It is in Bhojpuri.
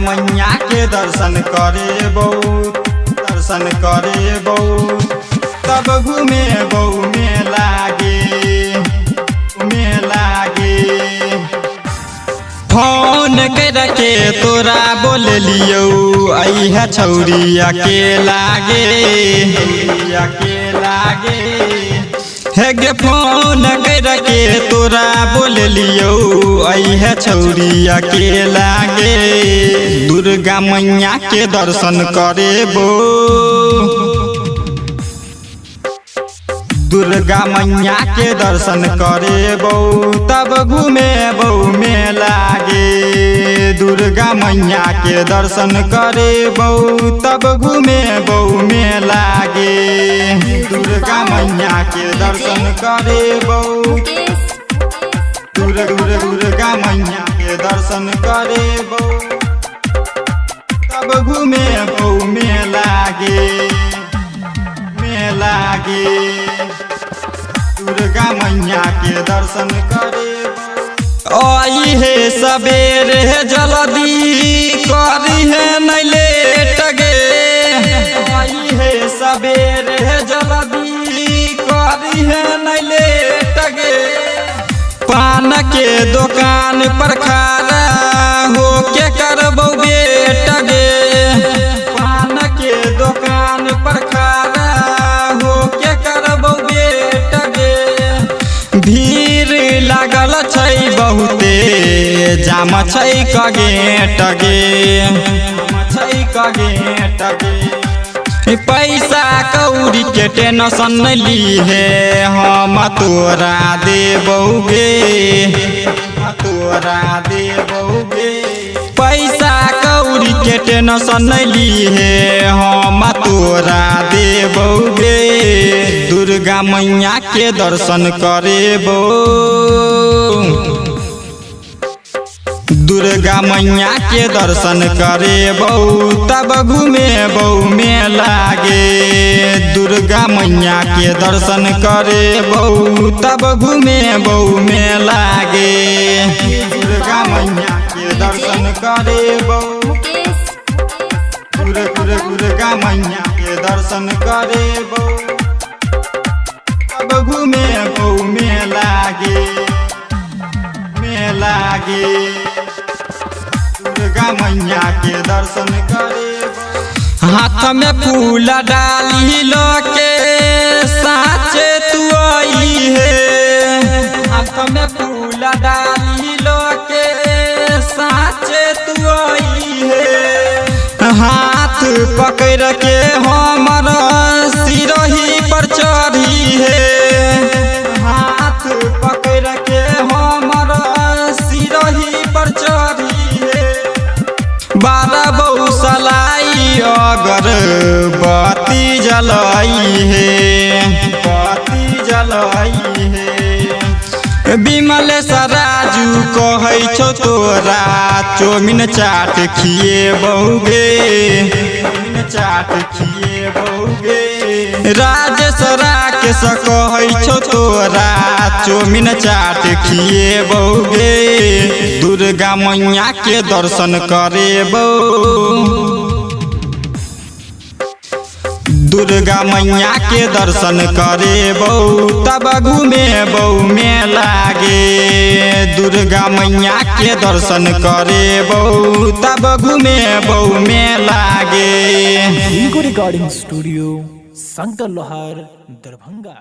मैया के दर्शन करे बहुत, दर्शन करे बहुत, तब घूमे बहु में लागे, में लागे। फोन करके तोरा बोल लियो अइहा छौरिया के लागे, के लागे। हे गे फोन करके तोरा बोल लियो अइहा छौरिया के लागे। दुर्गा मैया के दर्शन करेबो, दुर्गा मैया के दर्शन करेबो, तब घूमे बहु में लागे। दुर्गा मैया के दर्शन करेबो, तब घूमे बहु में लागे। दुर्गा मैया के दर्शन करेबो, दुर्गा मैया के दर्शन करेबो, तब घूमे बहु में लागे, में लागे। दुर्गा मैया के दर्शन करे आई है सबेरे जल्दी करी है नहीं लेट गे। आई है सबेरे जल्दी करी है नहीं लेट गे। पान के दुकान पर खड़ा हो के करबो बेट गे। पान के दुकान पर खड़ा हो के करबो बेट गे। भीड़ लागल छै बहुते, जाम छै कगेट गे, छै कगेट गे। पैसा कौड़ी के टेंशन न ली है, हम तोरा देबौगे, तोरा देबौगे। पैसा कौड़ी के टेंशन न ली है, हम तोरा देबौगे। दुर्गा मैया के दर्शन करेबो, दुर्गा मैया के दर्शन करेबो, तब घूमे बहु में लागे। दुर्गा मैया के दर्शन करेबो, तब घूमे बहु में लागे। दुर्गा मैया के दर्शन करेबो, दुर्गा मैया के दर्शन करेबो, तब घूमे बहु में लागे, में लागे। दुर्गा मैया के दर्शन करे हाथ में फूल डाली लो के साचे तू आई है। हाथ में फूल डाली लो के साचे तू आई है। हाथ पकड़ के हमर सिरही पर चढ़ी है। हाथ पकड़ के हमर सिरही पर चढ़ी है। 12 बहु सलाई अगर बत्ती जलाई है, बत्ती जलाई है। बिमल सराजू कहै छौ तोरा चौमिन चाट खिएबौगे, चौमिन चाट खिएबौगे। राजेश राकेश कहै छौ तोरा चौमिन चाट खिएबौगे। दुर्गा मैया के दर्शन करेबो, दुर्गा मैया के दर्शन करेबो, तब घूमे बहु में लागे। दुर्गा मैया के दर्शन करेबो, तब घूमे बहु में लागे। रिकॉर्डिंग स्टूडियो शंकर लोहार दरभंगा।